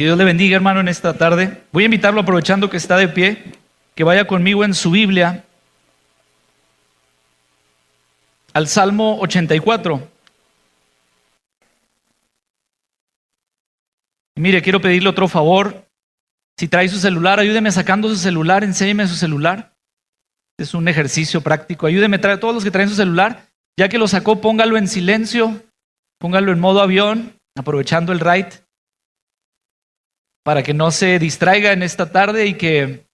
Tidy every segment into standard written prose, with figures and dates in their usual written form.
Que Dios le bendiga, hermano, en esta tarde. Voy a invitarlo, aprovechando que está de pie, que vaya conmigo en su Biblia al Salmo 84. Y mire, quiero pedirle otro favor. Si trae su celular, ayúdeme sacando su celular, enséñeme su celular. Es un ejercicio práctico. Ayúdeme, todos los que traen su celular, ya que lo sacó, póngalo en silencio, póngalo en modo avión, aprovechando el ride, para que no se distraiga en esta tarde y que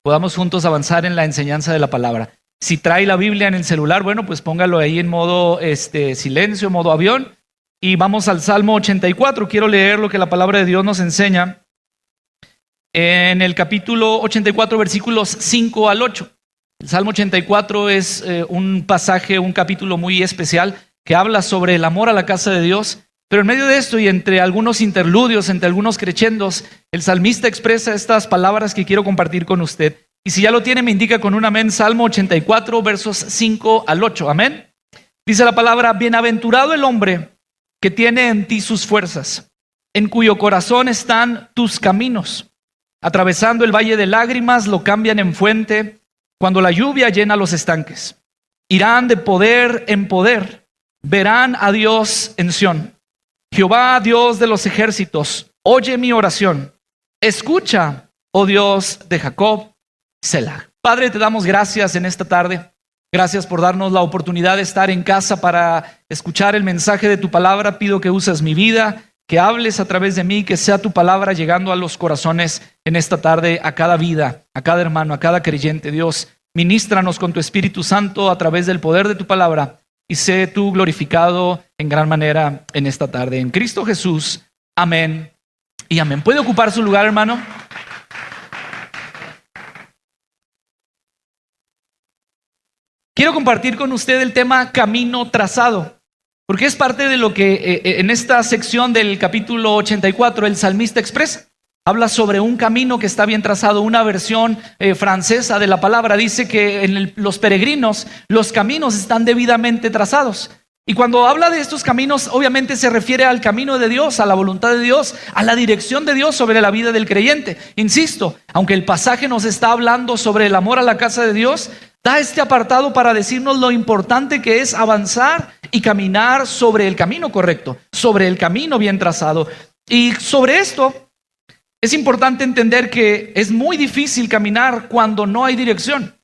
podamos juntos avanzar en la enseñanza de la palabra. Si trae la Biblia en el celular, bueno, pues póngalo ahí en modo silencio, modo avión, y vamos al Salmo 84. Quiero leer lo que la palabra de Dios nos enseña en el capítulo 84, versículos 5 al 8. El Salmo 84 es un pasaje, un capítulo muy especial que habla sobre el amor a la casa de Dios. Pero en medio de esto y entre algunos interludios, entre algunos crescendos, el salmista expresa estas palabras que quiero compartir con usted. Y si ya lo tiene, me indica con un amén. Salmo 84, versos 5 al 8. Amén. Dice la palabra: bienaventurado el hombre que tiene en ti sus fuerzas, en cuyo corazón están tus caminos. Atravesando el valle de lágrimas, lo cambian en fuente, cuando la lluvia llena los estanques. Irán de poder en poder, verán a Dios en Sión. Jehová, Dios de los ejércitos, oye mi oración. Escucha, oh Dios de Jacob, Selah. Padre, te damos gracias en esta tarde. Gracias por darnos la oportunidad de estar en casa para escuchar el mensaje de tu palabra. Pido que uses mi vida, que hables a través de mí, que sea tu palabra llegando a los corazones en esta tarde, a cada vida, a cada hermano, a cada creyente. Dios, ministranos con tu Espíritu Santo a través del poder de tu palabra. Y sé tú glorificado en gran manera en esta tarde. En Cristo Jesús. Amén y amén. ¿Puede ocupar su lugar, hermano? Quiero compartir con usted el tema camino trazado, porque es parte de lo que en esta sección del capítulo 84 el salmista expresa. Habla sobre un camino que está bien trazado. Una versión francesa de la palabra dice que en los peregrinos los caminos están debidamente trazados. Y cuando habla de estos caminos, obviamente se refiere al camino de Dios, a la voluntad de Dios, a la dirección de Dios sobre la vida del creyente. Insisto, aunque el pasaje nos está hablando sobre el amor a la casa de Dios, da este apartado para decirnos lo importante que es avanzar y caminar sobre el camino correcto, sobre el camino bien trazado. Y sobre esto es importante entender que es muy difícil caminar cuando no hay dirección.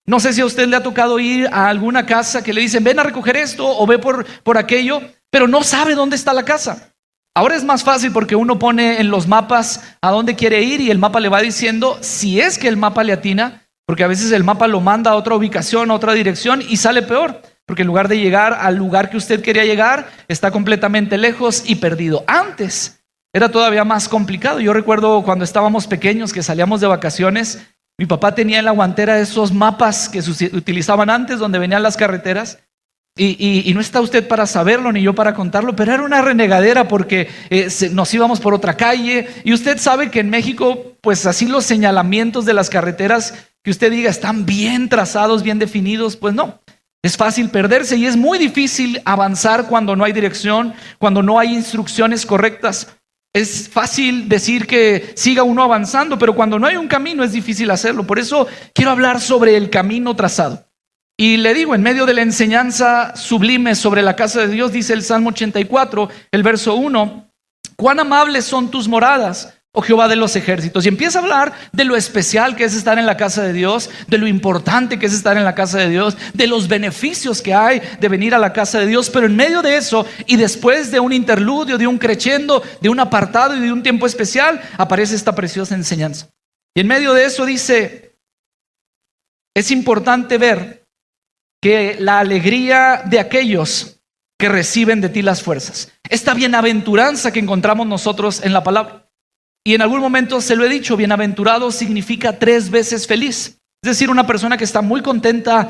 No sé si a usted le ha tocado ir a alguna casa que le dicen, ven a recoger esto o ve por aquello, pero no sabe dónde está la casa. Ahora es más fácil porque uno pone en los mapas a dónde quiere ir y el mapa le va diciendo si es que el mapa le atina, porque a veces el mapa lo manda a otra ubicación, a otra dirección y sale peor, porque en lugar de llegar al lugar que usted quería llegar, está completamente lejos y perdido. Antes era todavía más complicado. Yo recuerdo cuando estábamos pequeños que salíamos de vacaciones, mi papá tenía en la guantera esos mapas que se utilizaban antes, donde venían las carreteras, y no está usted para saberlo ni yo para contarlo, pero era una renegadera porque nos íbamos por otra calle, y usted sabe que en México, pues así los señalamientos de las carreteras, que usted diga están bien trazados, bien definidos, pues no. Es fácil perderse y es muy difícil avanzar cuando no hay dirección, cuando no hay instrucciones correctas. Es fácil decir que siga uno avanzando, pero cuando no hay un camino es difícil hacerlo. Por eso quiero hablar sobre el camino trazado. Y le digo, en medio de la enseñanza sublime sobre la casa de Dios, dice el Salmo 84, el verso 1, cuán amables son tus moradas, oh Jehová de los ejércitos. Y empieza a hablar de lo especial que es estar en la casa de Dios, de lo importante que es estar en la casa de Dios, de los beneficios que hay de venir a la casa de Dios. Pero en medio de eso, y después de un interludio, de un crescendo, de un apartado y de un tiempo especial, aparece esta preciosa enseñanza. Y en medio de eso dice, es importante ver que la alegría de aquellos que reciben de ti las fuerzas, esta bienaventuranza que encontramos nosotros en la palabra. Y en algún momento se lo he dicho, bienaventurado significa 3 veces feliz. Es decir, una persona que está muy contenta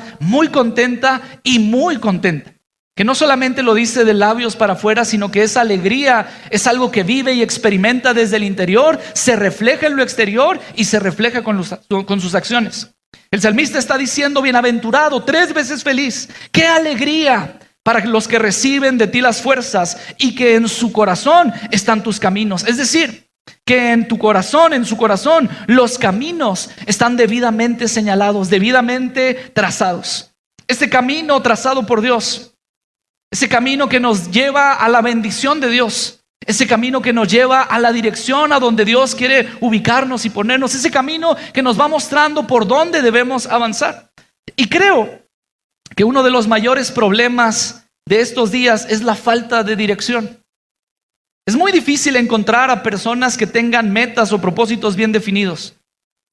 y muy contenta. Que no solamente lo dice de labios para afuera, sino que esa alegría es algo que vive y experimenta desde el interior, se refleja en lo exterior y se refleja con sus acciones. El salmista está diciendo, bienaventurado, 3 veces feliz. ¡Qué alegría! Para los que reciben de ti las fuerzas y que en su corazón están tus caminos. Es decir, que en tu corazón, en su corazón, los caminos están debidamente señalados, debidamente trazados. Este camino trazado por Dios, ese camino que nos lleva a la bendición de Dios, ese camino que nos lleva a la dirección a donde Dios quiere ubicarnos y ponernos, ese camino que nos va mostrando por dónde debemos avanzar. Y creo que uno de los mayores problemas de estos días es la falta de dirección. Es muy difícil encontrar a personas que tengan metas o propósitos bien definidos.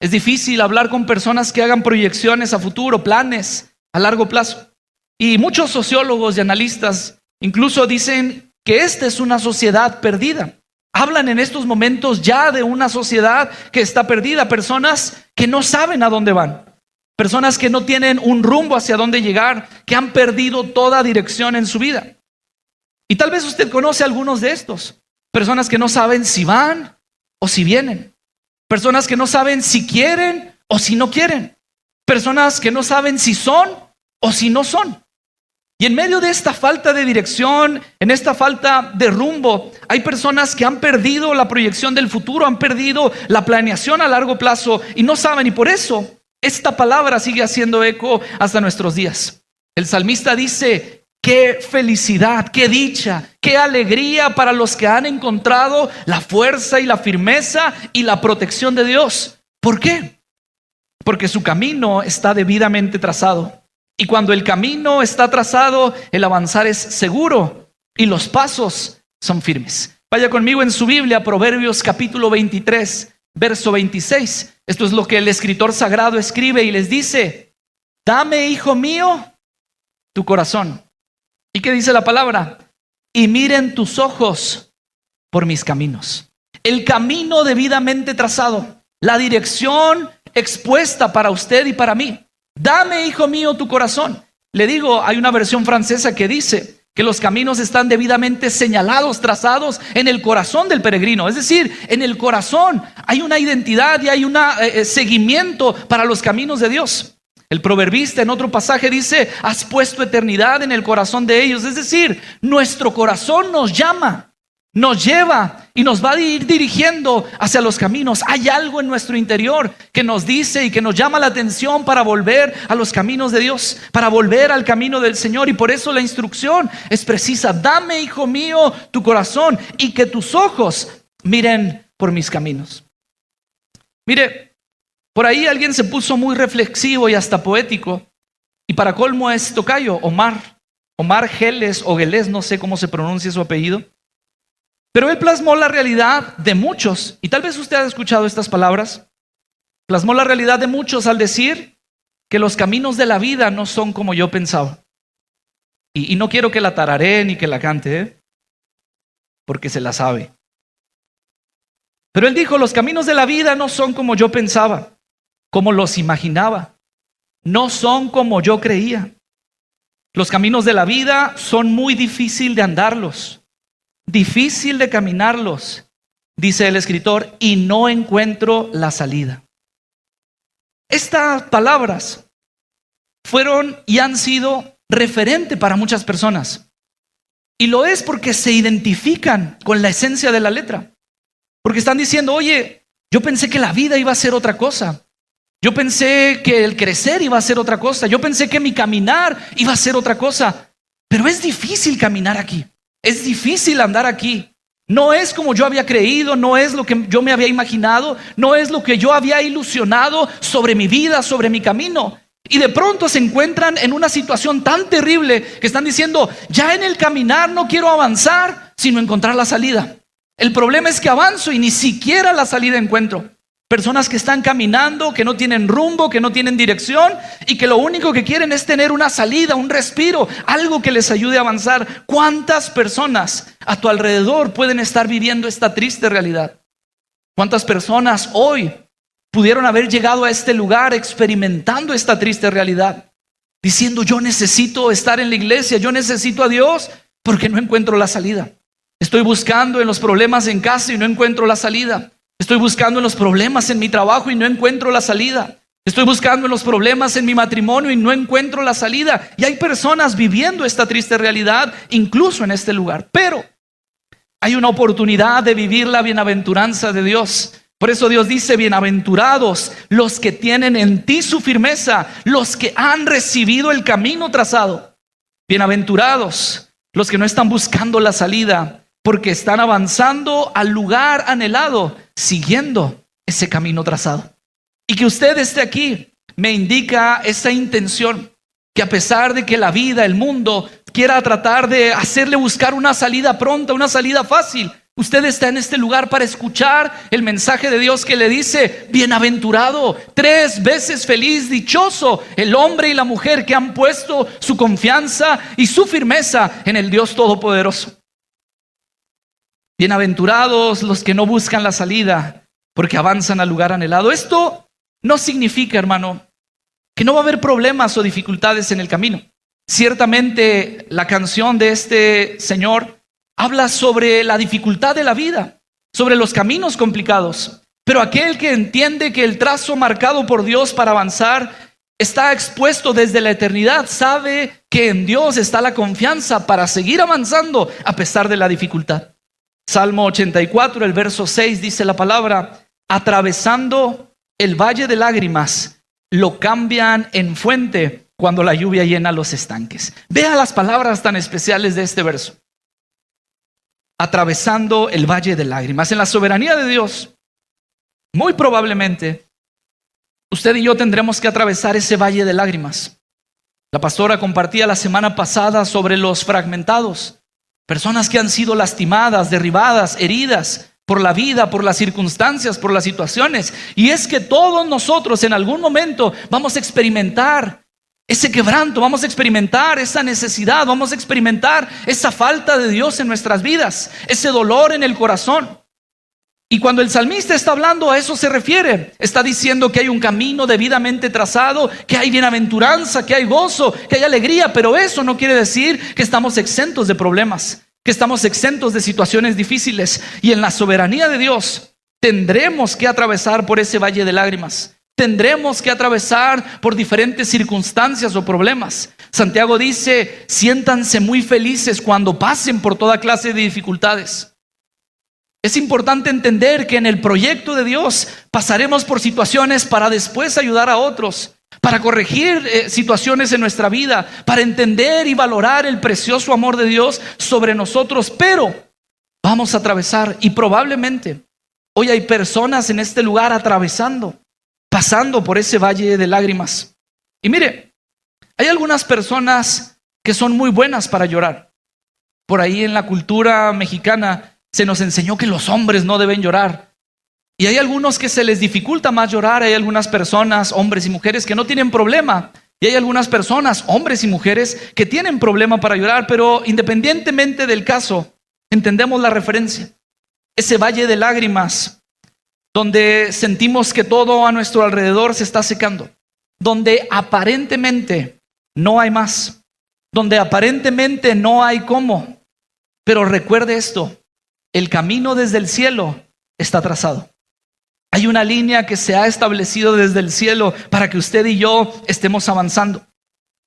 Es difícil hablar con personas que hagan proyecciones a futuro, planes a largo plazo. Y muchos sociólogos y analistas incluso dicen que esta es una sociedad perdida. Hablan en estos momentos ya de una sociedad que está perdida, personas que no saben a dónde van, personas que no tienen un rumbo hacia dónde llegar, que han perdido toda dirección en su vida. Y tal vez usted conoce a algunos de estos. Personas que no saben si van o si vienen. Personas que no saben si quieren o si no quieren. Personas que no saben si son o si no son. Y en medio de esta falta de dirección, en esta falta de rumbo, hay personas que han perdido la proyección del futuro, han perdido la planeación a largo plazo y no saben. Y por eso esta palabra sigue haciendo eco hasta nuestros días. El salmista dice: qué felicidad, qué dicha, qué alegría para los que han encontrado la fuerza y la firmeza y la protección de Dios. ¿Por qué? Porque su camino está debidamente trazado. Y cuando el camino está trazado, el avanzar es seguro y los pasos son firmes. Vaya conmigo en su Biblia, Proverbios capítulo 23, verso 26. Esto es lo que el escritor sagrado escribe y les dice: dame, hijo mío, tu corazón. ¿Y qué dice la palabra? Y miren tus ojos por mis caminos. El camino debidamente trazado, la dirección expuesta para usted y para mí. Dame, hijo mío, tu corazón. Le digo, hay una versión francesa que dice que los caminos están debidamente señalados, trazados en el corazón del peregrino. Es decir, en el corazón hay una identidad y hay un seguimiento para los caminos de Dios. El proverbista en otro pasaje dice: has puesto eternidad en el corazón de ellos. Es decir, nuestro corazón nos llama, nos lleva y nos va a ir dirigiendo hacia los caminos. Hay algo en nuestro interior que nos dice y que nos llama la atención para volver a los caminos de Dios, para volver al camino del Señor. Y por eso la instrucción es precisa: dame, hijo mío, tu corazón y que tus ojos miren por mis caminos. Mire, por ahí alguien se puso muy reflexivo y hasta poético, y para colmo es tocayo, Omar Geles o Geles, no sé cómo se pronuncia su apellido, pero él plasmó la realidad de muchos, y tal vez usted ha escuchado estas palabras. Plasmó la realidad de muchos al decir que los caminos de la vida no son como yo pensaba. Y no quiero que la tararee ni que la cante, porque se la sabe. Pero él dijo: los caminos de la vida no son como yo pensaba, como los imaginaba, no son como yo creía. Los caminos de la vida son muy difícil de andarlos, difícil de caminarlos, dice el escritor, y no encuentro la salida. Estas palabras fueron y han sido referente para muchas personas. Y lo es porque se identifican con la esencia de la letra. Porque están diciendo: oye, yo pensé que la vida iba a ser otra cosa. Yo pensé que el crecer iba a ser otra cosa. Yo pensé que mi caminar iba a ser otra cosa. Pero es difícil caminar aquí. Es difícil andar aquí. No es como yo había creído, no es lo que yo me había imaginado, no es lo que yo había ilusionado sobre mi vida, sobre mi camino. Y de pronto se encuentran en una situación tan terrible que están diciendo: ya en el caminar no quiero avanzar, sino encontrar la salida. El problema es que avanzo y ni siquiera la salida encuentro. Personas que están caminando, que no tienen rumbo, que no tienen dirección y que lo único que quieren es tener una salida, un respiro, algo que les ayude a avanzar. ¿Cuántas personas a tu alrededor pueden estar viviendo esta triste realidad? ¿Cuántas personas hoy pudieron haber llegado a este lugar experimentando esta triste realidad? Diciendo: yo necesito estar en la iglesia, yo necesito a Dios porque no encuentro la salida. Estoy buscando en los problemas en casa y no encuentro la salida. Estoy buscando en los problemas en mi trabajo y no encuentro la salida. Estoy buscando en los problemas en mi matrimonio y no encuentro la salida. Y hay personas viviendo esta triste realidad, incluso en este lugar. Pero Hay una oportunidad de vivir la bienaventuranza de Dios. Por eso Dios dice: bienaventurados los que tienen en ti su firmeza, los que han recibido el camino trazado. Bienaventurados los que no están buscando la salida, porque están avanzando al lugar anhelado, siguiendo ese camino trazado. Y que usted esté aquí me indica esa intención, que a pesar de que la vida, el mundo, quiera tratar de hacerle buscar una salida pronta, una salida fácil, usted está en este lugar para escuchar el mensaje de Dios que le dice: bienaventurado, 3 veces feliz, dichoso el hombre y la mujer que han puesto su confianza y su firmeza en el Dios Todopoderoso. Bienaventurados los que no buscan la salida, porque avanzan al lugar anhelado. Esto no significa, hermano, que no va a haber problemas o dificultades en el camino. Ciertamente la canción de este señor habla sobre la dificultad de la vida, sobre los caminos complicados. Pero aquel que entiende que el trazo marcado por Dios para avanzar está expuesto desde la eternidad, sabe que en Dios está la confianza para seguir avanzando a pesar de la dificultad. Salmo 84, el verso 6 dice la palabra: atravesando el valle de lágrimas, lo cambian en fuente cuando la lluvia llena los estanques. Vea las palabras tan especiales de este verso. Atravesando el valle de lágrimas. En la soberanía de Dios, muy probablemente usted y yo tendremos que atravesar ese valle de lágrimas. La pastora compartía la semana pasada sobre los fragmentados, personas que han sido lastimadas, derribadas, heridas por la vida, por las circunstancias, por las situaciones. Y es que todos nosotros en algún momento vamos a experimentar ese quebranto, vamos a experimentar esa necesidad, vamos a experimentar esa falta de Dios en nuestras vidas, ese dolor en el corazón. Y cuando el salmista está hablando, a eso se refiere. Está diciendo que hay un camino debidamente trazado, que hay bienaventuranza, que hay gozo, que hay alegría. Pero eso no quiere decir que estamos exentos de problemas, que estamos exentos de situaciones difíciles. Y en la soberanía de Dios tendremos que atravesar por ese valle de lágrimas. Tendremos que atravesar por diferentes circunstancias o problemas. Santiago dice: siéntanse muy felices cuando pasen por toda clase de dificultades. Es importante entender que en el proyecto de Dios pasaremos por situaciones para después ayudar a otros, para corregir situaciones en nuestra vida, para entender y valorar el precioso amor de Dios sobre nosotros. Pero vamos a atravesar, y probablemente hoy hay personas en este lugar pasando por ese valle de lágrimas. Y mire, hay algunas personas que son muy buenas para llorar. Por ahí en la cultura mexicana se nos enseñó que los hombres no deben llorar. Y hay algunos que se les dificulta más llorar. Hay algunas personas, hombres y mujeres, que no tienen problema. Y hay algunas personas, hombres y mujeres, que tienen problema para llorar. Pero independientemente del caso, entendemos la referencia. Ese valle de lágrimas, donde sentimos que todo a nuestro alrededor se está secando, donde aparentemente no hay más, donde aparentemente no hay cómo. Pero recuerde esto: el camino desde el cielo está trazado. Hay una línea que se ha establecido desde el cielo para que usted y yo estemos avanzando.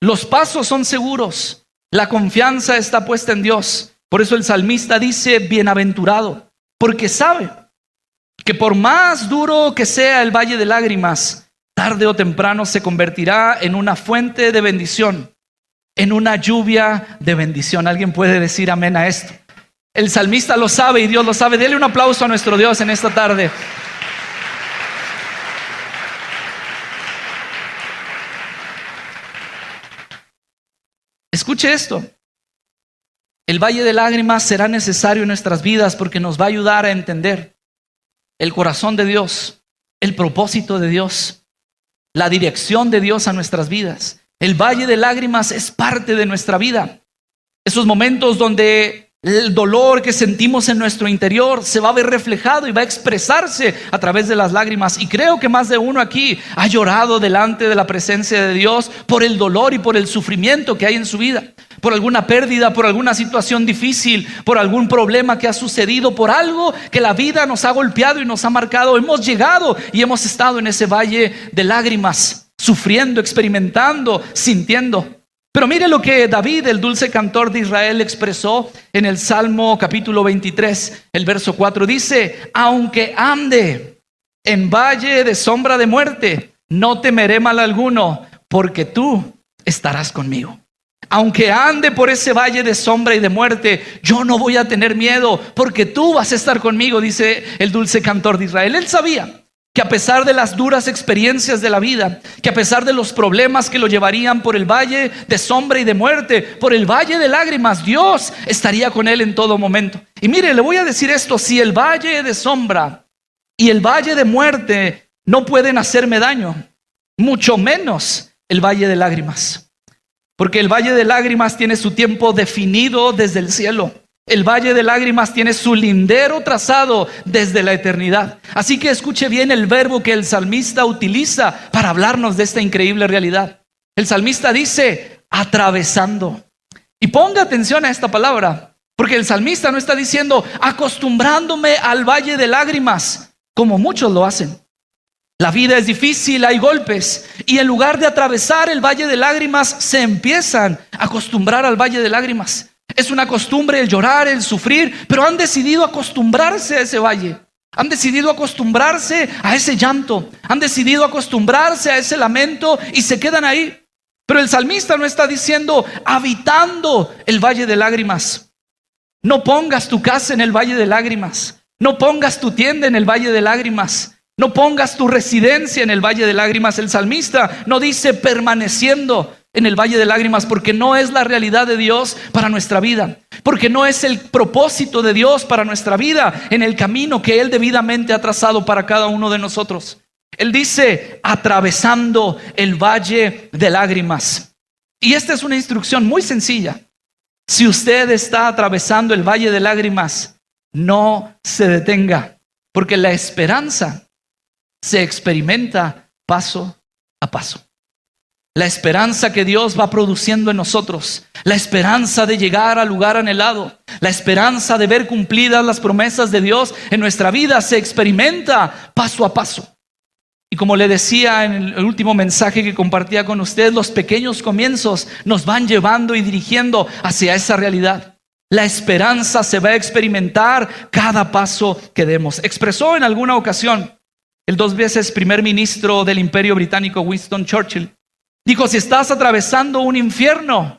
Los pasos son seguros. La confianza está puesta en Dios. Por eso el salmista dice: bienaventurado, porque sabe que por más duro que sea el valle de lágrimas, tarde o temprano se convertirá en una fuente de bendición, en una lluvia de bendición. ¿Alguien puede decir amén a esto? El salmista lo sabe y Dios lo sabe. Dele un aplauso a nuestro Dios en esta tarde. Escuche esto: el valle de lágrimas será necesario en nuestras vidas porque nos va a ayudar a entender el corazón de Dios, el propósito de Dios, la dirección de Dios a nuestras vidas. El valle de lágrimas es parte de nuestra vida. Esos momentos donde el dolor que sentimos en nuestro interior se va a ver reflejado y va a expresarse a través de las lágrimas. Y creo que más de uno aquí ha llorado delante de la presencia de Dios por el dolor y por el sufrimiento que hay en su vida, por alguna pérdida, por alguna situación difícil, por algún problema que ha sucedido, por algo que la vida nos ha golpeado y nos ha marcado. Hemos llegado y hemos estado en ese valle de lágrimas, sufriendo, experimentando, sintiendo. Pero mire lo que David, el dulce cantor de Israel, expresó en el Salmo capítulo 23, el verso 4. Dice: aunque ande en valle de sombra de muerte, no temeré mal alguno, porque tú estarás conmigo. Aunque ande por ese valle de sombra y de muerte, yo no voy a tener miedo, porque tú vas a estar conmigo, dice el dulce cantor de Israel. Él sabía que a pesar de las duras experiencias de la vida, que a pesar de los problemas que lo llevarían por el valle de sombra y de muerte, por el valle de lágrimas, Dios estaría con él en todo momento. Y mire, le voy a decir esto: si el valle de sombra y el valle de muerte no pueden hacerme daño, mucho menos el valle de lágrimas. Porque el valle de lágrimas tiene su tiempo definido desde el cielo. El valle de lágrimas tiene su lindero trazado desde la eternidad. Así que escuche bien el verbo que el salmista utiliza para hablarnos de esta increíble realidad. El salmista dice: atravesando. Y ponga atención a esta palabra, porque el salmista no está diciendo acostumbrándome al valle de lágrimas, como muchos lo hacen. La vida es difícil, hay golpes, y en lugar de atravesar el valle de lágrimas, se empiezan a acostumbrar al valle de lágrimas. Es una costumbre el llorar, el sufrir, pero han decidido acostumbrarse a ese valle. Han decidido acostumbrarse a ese llanto. Han decidido acostumbrarse a ese lamento y se quedan ahí. Pero el salmista no está diciendo habitando el valle de lágrimas. No pongas tu casa en el valle de lágrimas. No pongas tu tienda en el valle de lágrimas. No pongas tu residencia en el valle de lágrimas. El salmista no dice permaneciendo en el valle de lágrimas, porque no es la realidad de Dios para nuestra vida, porque no es el propósito de Dios para nuestra vida en el camino que Él debidamente ha trazado para cada uno de nosotros. Él dice atravesando el valle de lágrimas. Y esta es una instrucción muy sencilla. Si usted está atravesando el valle de lágrimas, no se detenga, porque la esperanza se experimenta paso a paso. La esperanza que Dios va produciendo en nosotros, la esperanza de llegar al lugar anhelado, la esperanza de ver cumplidas las promesas de Dios en nuestra vida se experimenta paso a paso. Y como le decía en el último mensaje que compartía con usted, los pequeños comienzos nos van llevando y dirigiendo hacia esa realidad. La esperanza se va a experimentar cada paso que demos. Expresó en alguna ocasión el 2 veces primer ministro del Imperio Británico, Winston Churchill. Dijo: si estás atravesando un infierno,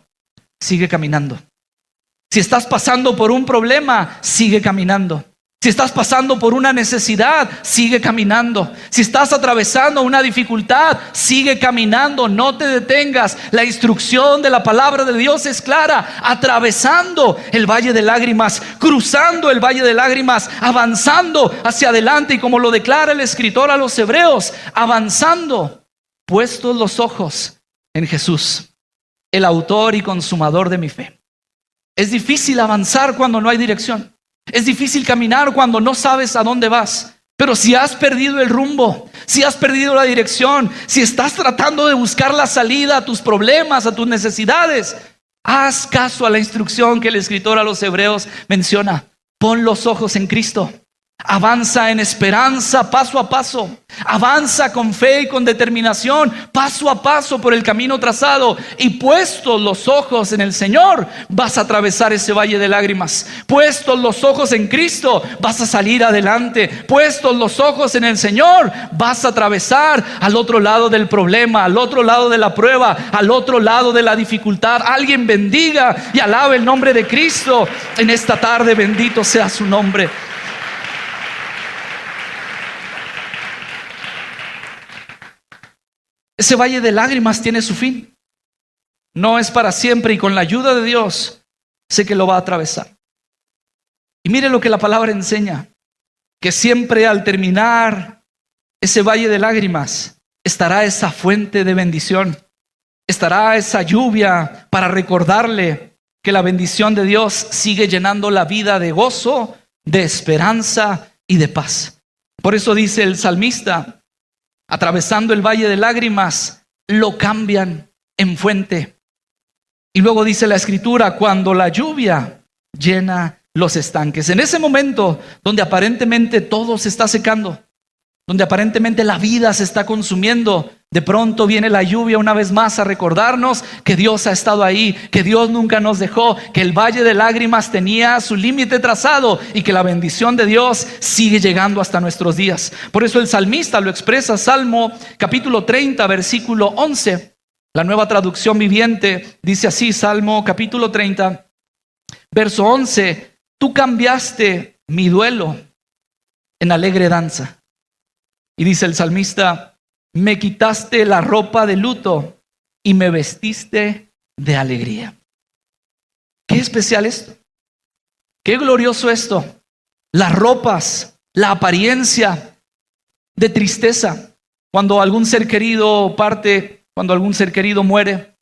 sigue caminando. Si estás pasando por un problema, sigue caminando. Si estás pasando por una necesidad, sigue caminando. Si estás atravesando una dificultad, sigue caminando, no te detengas. La instrucción de la palabra de Dios es clara: atravesando el valle de lágrimas, cruzando el valle de lágrimas, avanzando hacia adelante. Y como lo declara el escritor a los Hebreos, avanzando, puestos los ojos en Jesús, el autor y consumador de mi fe. Es difícil avanzar cuando no hay dirección. Es difícil caminar cuando no sabes a dónde vas. Pero si has perdido el rumbo, si has perdido la dirección, si estás tratando de buscar la salida a tus problemas, a tus necesidades, haz caso a la instrucción que el escritor a los Hebreos menciona. Pon los ojos en Cristo. Avanza en esperanza paso a paso. Avanza con fe y con determinación paso a paso por el camino trazado. Y puestos los ojos en el Señor, vas a atravesar ese valle de lágrimas. Puestos los ojos en Cristo, vas a salir adelante. Puestos los ojos en el Señor, vas a atravesar al otro lado del problema, al otro lado de la prueba, al otro lado de la dificultad. Alguien bendiga y alabe el nombre de Cristo en esta tarde. Bendito sea su nombre. Ese valle de lágrimas tiene su fin. No es para siempre, y con la ayuda de Dios sé que lo va a atravesar. Y mire lo que la palabra enseña: que siempre al terminar ese valle de lágrimas estará esa fuente de bendición. Estará esa lluvia para recordarle que la bendición de Dios sigue llenando la vida de gozo, de esperanza y de paz. Por eso dice el salmista: atravesando el valle de lágrimas, lo cambian en fuente. Y luego dice la escritura: cuando la lluvia llena los estanques. En ese momento donde aparentemente todo se está secando, donde aparentemente la vida se está consumiendo, de pronto viene la lluvia una vez más a recordarnos que Dios ha estado ahí, que Dios nunca nos dejó, que el valle de lágrimas tenía su límite trazado y que la bendición de Dios sigue llegando hasta nuestros días. Por eso el salmista lo expresa, Salmo capítulo 30, versículo 11. La Nueva Traducción Viviente dice así, Salmo capítulo 30, verso 11: tú cambiaste mi duelo en alegre danza. Y dice el salmista: me quitaste la ropa de luto y me vestiste de alegría. Qué especial esto. Qué glorioso esto. Las ropas, la apariencia de tristeza. Cuando algún ser querido parte, cuando algún ser querido muere,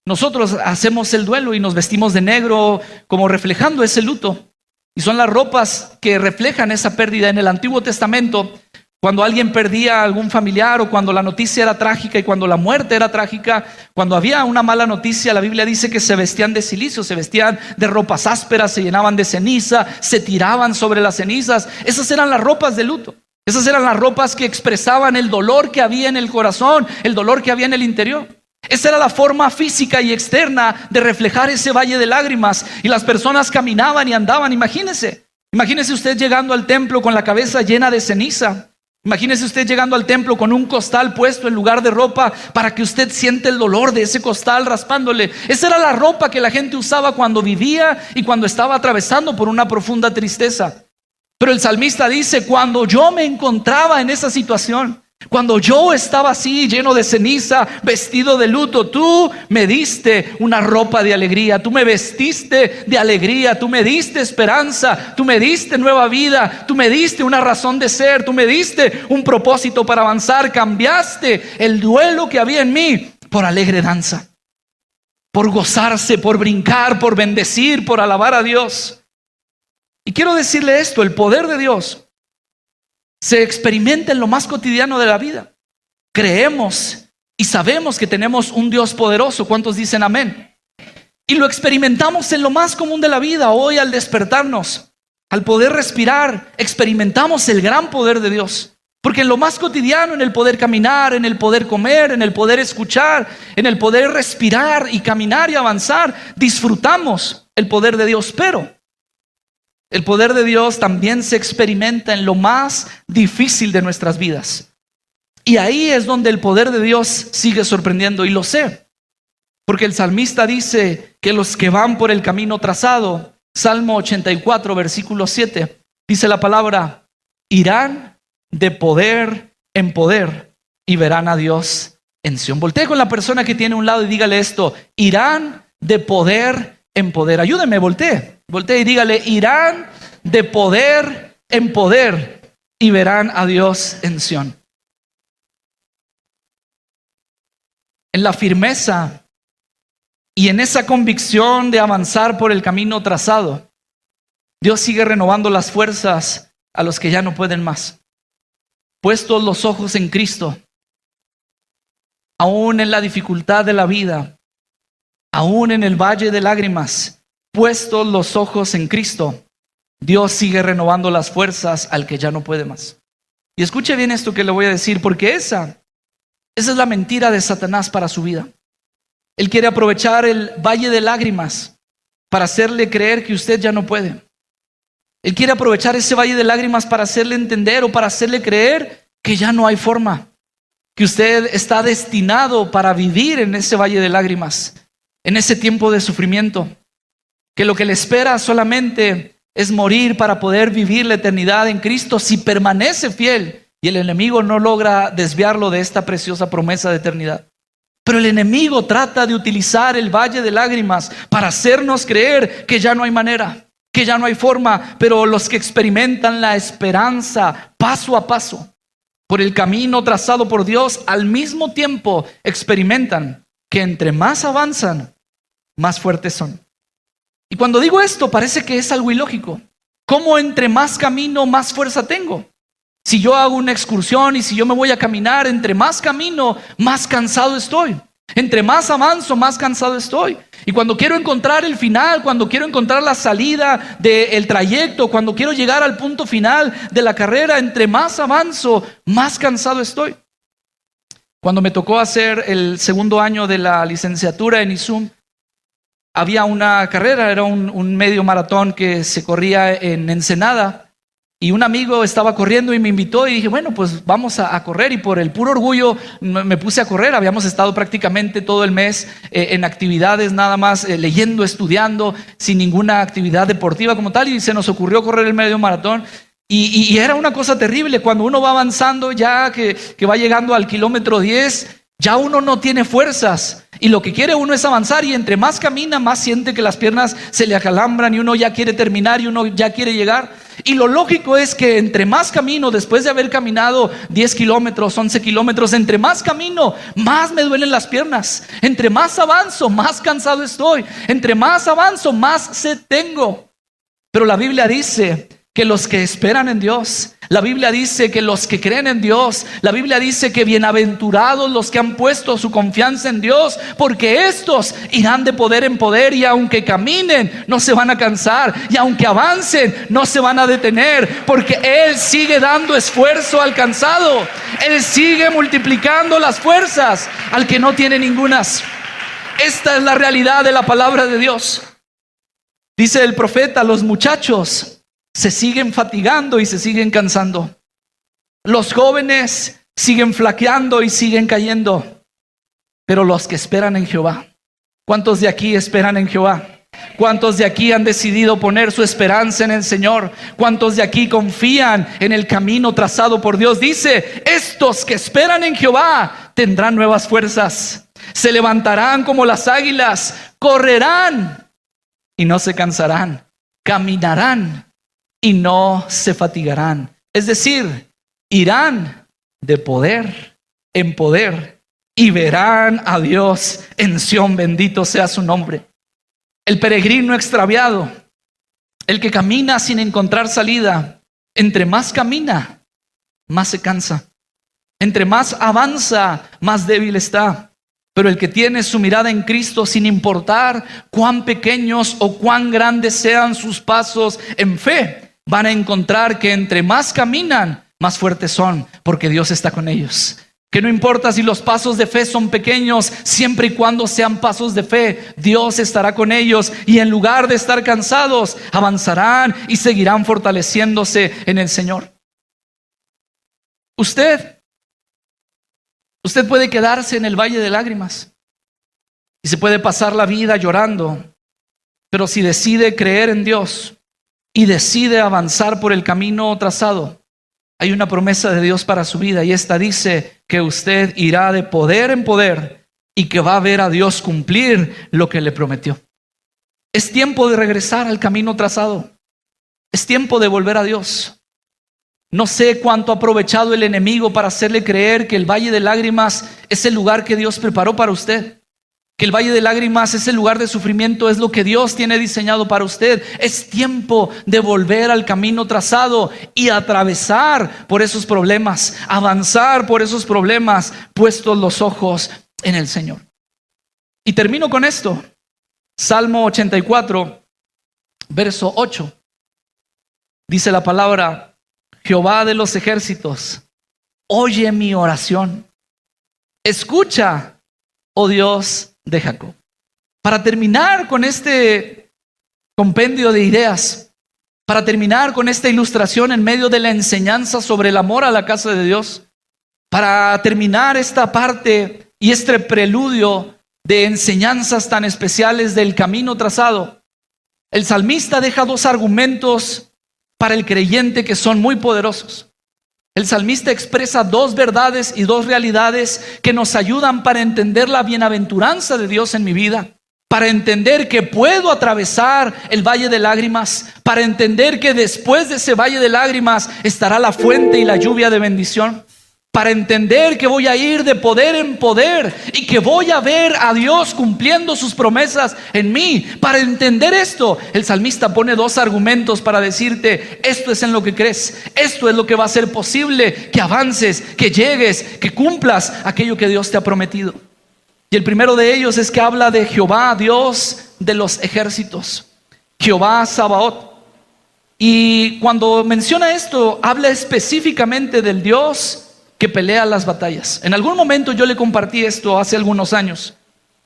nosotros hacemos el duelo y nos vestimos de negro como reflejando ese luto. Y son las ropas que reflejan esa pérdida. En el Antiguo Testamento, cuando alguien perdía a algún familiar o cuando la noticia era trágica y cuando la muerte era trágica, cuando había una mala noticia, la Biblia dice que se vestían de cilicio, se vestían de ropas ásperas, se llenaban de ceniza, se tiraban sobre las cenizas. Esas eran las ropas de luto. Esas eran las ropas que expresaban el dolor que había en el corazón, el dolor que había en el interior. Esa era la forma física y externa de reflejar ese valle de lágrimas. Y las personas caminaban y andaban. Imagínese usted llegando al templo con la cabeza llena de ceniza. Imagínese usted llegando al templo con un costal puesto en lugar de ropa para que usted siente el dolor de ese costal raspándole. Esa era la ropa que la gente usaba cuando vivía y cuando estaba atravesando por una profunda tristeza. Pero el salmista dice: cuando yo me encontraba en esa situación, cuando yo estaba así, lleno de ceniza, vestido de luto, tú me diste una ropa de alegría, tú me vestiste de alegría, tú me diste esperanza, tú me diste nueva vida, tú me diste una razón de ser, tú me diste un propósito para avanzar, cambiaste el duelo que había en mí por alegre danza, por gozarse, por brincar, por bendecir, por alabar a Dios. Y quiero decirle esto: el poder de Dios se experimenta en lo más cotidiano de la vida. Creemos y sabemos que tenemos un Dios poderoso. ¿Cuántos dicen amén? Y lo experimentamos en lo más común de la vida. Hoy, al despertarnos, al poder respirar, experimentamos el gran poder de Dios. Porque en lo más cotidiano, en el poder caminar, en el poder comer, en el poder escuchar, en el poder respirar y caminar y avanzar, disfrutamos el poder de Dios. Pero el poder de Dios también se experimenta en lo más difícil de nuestras vidas. Y ahí es donde el poder de Dios sigue sorprendiendo. Y lo sé, porque el salmista dice que los que van por el camino trazado, Salmo 84, versículo 7, dice la palabra: irán de poder en poder y verán a Dios en Sión. Voltee con la persona que tiene a un lado y dígale esto: irán de poder en poder. Ayúdeme, voltee y dígale: irán de poder en poder y verán a Dios en Sión. En la firmeza y en esa convicción de avanzar por el camino trazado, Dios sigue renovando las fuerzas a los que ya no pueden más. Puestos los ojos en Cristo, aún en la dificultad de la vida, aún en el valle de lágrimas, puestos los ojos en Cristo, Dios sigue renovando las fuerzas al que ya no puede más. Y escuche bien esto que le voy a decir, porque esa es la mentira de Satanás para su vida. Él quiere aprovechar el valle de lágrimas para hacerle creer que usted ya no puede. Él quiere aprovechar ese valle de lágrimas para hacerle entender o para hacerle creer que ya no hay forma, que usted está destinado para vivir en ese valle de lágrimas, en ese tiempo de sufrimiento, que lo que le espera solamente es morir para poder vivir la eternidad en Cristo si permanece fiel y el enemigo no logra desviarlo de esta preciosa promesa de eternidad. Pero el enemigo trata de utilizar el valle de lágrimas para hacernos creer que ya no hay manera, que ya no hay forma. Pero los que experimentan la esperanza paso a paso por el camino trazado por Dios, al mismo tiempo experimentan que entre más avanzan, más fuertes son. Y cuando digo esto, parece que es algo ilógico. ¿Cómo entre más camino, más fuerza tengo? Si yo hago una excursión y si yo me voy a caminar, entre más camino, más cansado estoy. Entre más avanzo, más cansado estoy. Y cuando quiero encontrar el final, cuando quiero encontrar la salida del trayecto, cuando quiero llegar al punto final de la carrera, entre más avanzo, más cansado estoy. Cuando me tocó hacer el segundo año de la licenciatura en ISUM, había una carrera, era un medio maratón que se corría en Ensenada. Y un amigo estaba corriendo y me invitó y dije, bueno, pues vamos a correr. Y por el puro orgullo me puse a correr. Habíamos estado prácticamente todo el mes en actividades nada más, leyendo, estudiando, sin ninguna actividad deportiva como tal. Y se nos ocurrió correr el medio maratón. Y era una cosa terrible. Cuando uno va avanzando, ya que va llegando al kilómetro 10, ya uno no tiene fuerzas. Y lo que quiere uno es avanzar, y entre más camina, más siente que las piernas se le acalambran y uno ya quiere terminar y uno ya quiere llegar. Y lo lógico es que entre más camino, después de haber caminado 10 kilómetros, 11 kilómetros, entre más camino, más me duelen las piernas. Entre más avanzo, más cansado estoy. Entre más avanzo, más sed tengo. Pero la Biblia dice que los que esperan en Dios, la Biblia dice que los que creen en Dios, la Biblia dice que bienaventurados los que han puesto su confianza en Dios, porque estos irán de poder en poder, y aunque caminen no se van a cansar, y aunque avancen no se van a detener, porque Él sigue dando esfuerzo al cansado, Él sigue multiplicando las fuerzas al que no tiene ningunas. Esta es la realidad de la palabra de Dios. Dice el profeta, los muchachos se siguen fatigando y se siguen cansando. Los jóvenes siguen flaqueando y siguen cayendo. Pero los que esperan en Jehová, ¿cuántos de aquí esperan en Jehová? ¿Cuántos de aquí han decidido poner su esperanza en el Señor? ¿Cuántos de aquí confían en el camino trazado por Dios? Dice, estos que esperan en Jehová tendrán nuevas fuerzas. Se levantarán como las águilas, correrán y no se cansarán, caminarán y no se fatigarán. Es decir, irán de poder en poder y verán a Dios en Sión. Bendito sea su nombre. El peregrino extraviado, el que camina sin encontrar salida, entre más camina, más se cansa. Entre más avanza, más débil está. Pero el que tiene su mirada en Cristo, sin importar cuán pequeños o cuán grandes sean sus pasos en fe, van a encontrar que entre más caminan, más fuertes son, porque Dios está con ellos. Que no importa si los pasos de fe son pequeños, siempre y cuando sean pasos de fe, Dios estará con ellos, y en lugar de estar cansados, avanzarán y seguirán fortaleciéndose en el Señor. Usted puede quedarse en el valle de lágrimas y se puede pasar la vida llorando, pero si decide creer en Dios y decide avanzar por el camino trazado, hay una promesa de Dios para su vida, y esta dice que usted irá de poder en poder y que va a ver a Dios cumplir lo que le prometió. Es tiempo de regresar al camino trazado. Es tiempo de volver a Dios. No sé cuánto ha aprovechado el enemigo para hacerle creer que el valle de lágrimas es el lugar que Dios preparó para usted. Que el valle de lágrimas es el lugar de sufrimiento, es lo que Dios tiene diseñado para usted. Es tiempo de volver al camino trazado y atravesar por esos problemas, avanzar por esos problemas, puestos los ojos en el Señor. Y termino con esto. Salmo 84, verso 8. Dice la palabra: Jehová de los ejércitos, oye mi oración. Escucha, oh Dios de Jacob. Para terminar con este compendio de ideas, para terminar con esta ilustración en medio de la enseñanza sobre el amor a la casa de Dios, para terminar esta parte y este preludio de enseñanzas tan especiales del camino trazado, el salmista deja dos argumentos para el creyente que son muy poderosos. El salmista expresa dos verdades y dos realidades que nos ayudan para entender la bienaventuranza de Dios en mi vida, para entender que puedo atravesar el valle de lágrimas, para entender que después de ese valle de lágrimas estará la fuente y la lluvia de bendición, para entender que voy a ir de poder en poder y que voy a ver a Dios cumpliendo sus promesas en mí. Para entender esto, el salmista pone dos argumentos para decirte: esto es en lo que crees, esto es lo que va a ser posible que avances, que llegues, que cumplas aquello que Dios te ha prometido. Y el primero de ellos es que habla de Jehová, Dios de los ejércitos, Jehová Sabaoth. Y cuando menciona esto, habla específicamente del Dios que pelea las batallas. En algún momento yo le compartí esto hace algunos años.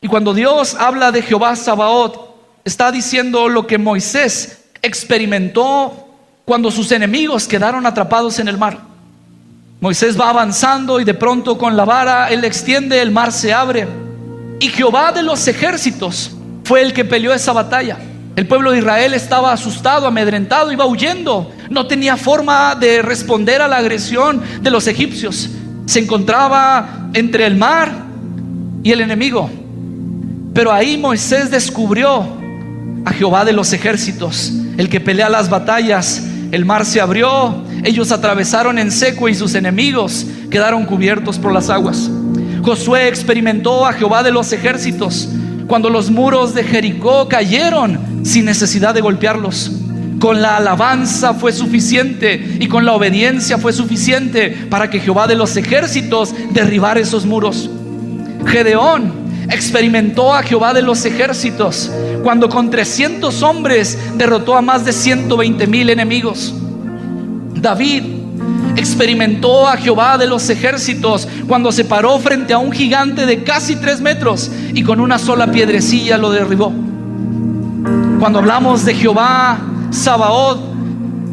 Y cuando Dios habla de Jehová Sabaoth, está diciendo lo que Moisés experimentó cuando sus enemigos quedaron atrapados en el mar. Moisés va avanzando y de pronto con la vara él extiende, el mar se abre. Y Jehová de los ejércitos fue el que peleó esa batalla. El pueblo de Israel estaba asustado, amedrentado, iba huyendo. No tenía forma de responder a la agresión de los egipcios. Se encontraba entre el mar y el enemigo. Pero ahí Moisés descubrió a Jehová de los ejércitos, el que pelea las batallas. El mar se abrió, ellos atravesaron en seco y sus enemigos quedaron cubiertos por las aguas. Josué experimentó a Jehová de los ejércitos cuando los muros de Jericó cayeron sin necesidad de golpearlos. Con la alabanza fue suficiente y con la obediencia fue suficiente para que Jehová de los ejércitos derribara esos muros. Gedeón experimentó a Jehová de los ejércitos cuando con 300 hombres derrotó a más de 120,000 enemigos. David experimentó a Jehová de los ejércitos cuando se paró frente a un gigante de casi 3 metros y con una sola piedrecilla lo derribó. Cuando hablamos de Jehová Sabaoth,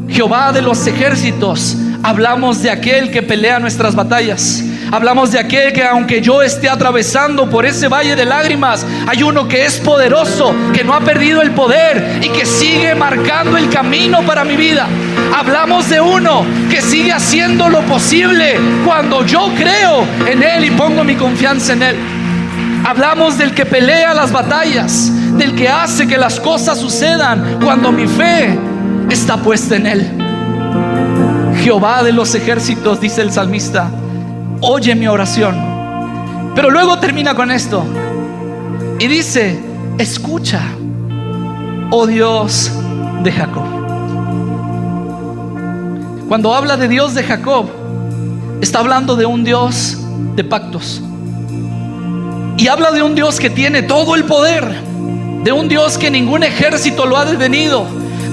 Jehová de los ejércitos, hablamos de aquel que pelea nuestras batallas. Hablamos de aquel que aunque yo esté atravesando por ese valle de lágrimas, hay uno que es poderoso, que no ha perdido el poder y que sigue marcando el camino para mi vida. Hablamos de uno que sigue haciendo lo posible cuando yo creo en Él y pongo mi confianza en Él. Hablamos del que pelea las batallas, del que hace que las cosas sucedan cuando mi fe está puesta en Él. Jehová de los ejércitos, dice el salmista, oye mi oración. Pero luego termina con esto y dice: escucha, oh Dios de Jacob. Cuando habla de Dios de Jacob, está hablando de un Dios de pactos. Y habla de un Dios que tiene todo el poder, de un Dios que ningún ejército lo ha detenido,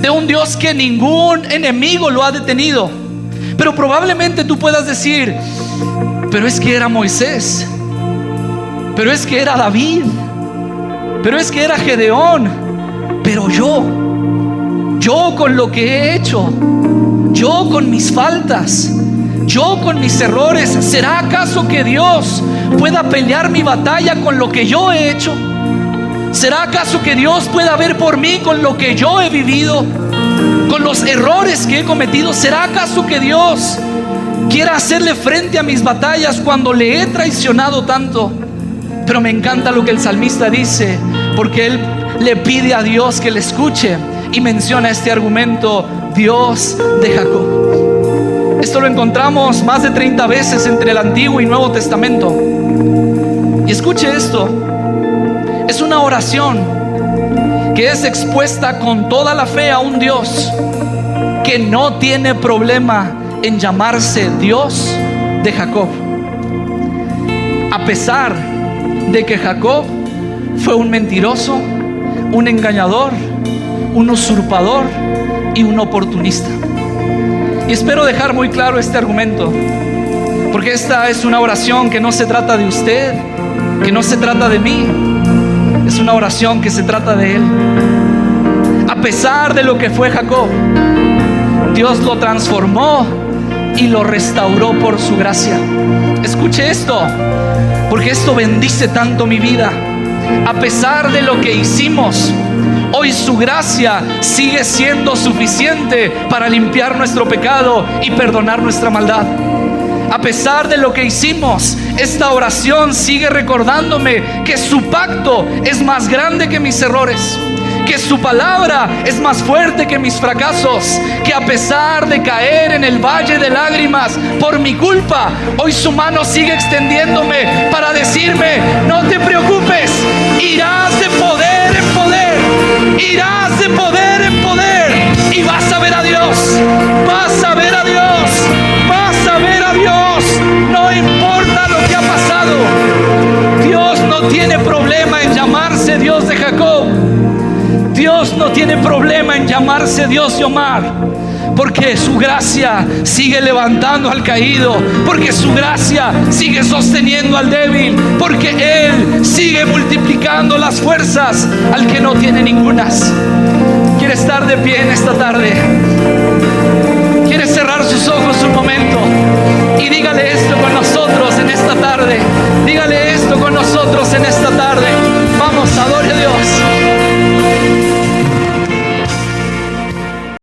de un Dios que ningún enemigo lo ha detenido. Pero probablemente tú puedas decir: pero es que era Moisés, pero es que era David, pero es que era Gedeón. Pero yo con lo que he hecho, yo con mis faltas, yo con mis errores, ¿será acaso que Dios pueda pelear mi batalla con lo que yo he hecho? ¿Será acaso que Dios pueda ver por mí con lo que yo he vivido, con los errores que he cometido? ¿Será acaso que Dios quiera hacerle frente a mis batallas cuando le he traicionado tanto? Pero me encanta lo que el salmista dice, porque él le pide a Dios que le escuche y menciona este argumento: Dios de Jacob. Esto lo encontramos más de 30 veces entre el Antiguo y Nuevo Testamento. Y escuche esto: es una oración que es expuesta con toda la fe a un Dios que no tiene problema en llamarse Dios de Jacob, a pesar de que Jacob fue un mentiroso, un engañador, un usurpador y un oportunista. Y espero dejar muy claro este argumento, porque esta es una oración que no se trata de usted, que no se trata de mí, es una oración que se trata de Él. A pesar de lo que fue Jacob, Dios lo transformó y lo restauró por su gracia. Escuche esto, porque esto bendice tanto mi vida. A pesar de lo que hicimos, hoy su gracia sigue siendo suficiente para limpiar nuestro pecado y perdonar nuestra maldad. A pesar de lo que hicimos, esta oración sigue recordándome que su pacto es más grande que mis errores, que su palabra es más fuerte que mis fracasos, que a pesar de caer en el valle de lágrimas por mi culpa, hoy su mano sigue extendiéndome para decirme: no te preocupes, irás de poder en poder, irás de poder en poder, y vas a ver a Dios, vas a ver a Dios, vas a ver a Dios. No importa lo que ha pasado, Dios no tiene hace Dios de Omar, porque su gracia sigue levantando al caído, porque su gracia sigue sosteniendo al débil, porque Él sigue multiplicando las fuerzas al que no tiene ningunas. ¿Quiere estar de pie en esta tarde? ¿Quiere cerrar sus ojos un momento? Y dígale esto con nosotros en esta tarde. Dígale esto con nosotros en esta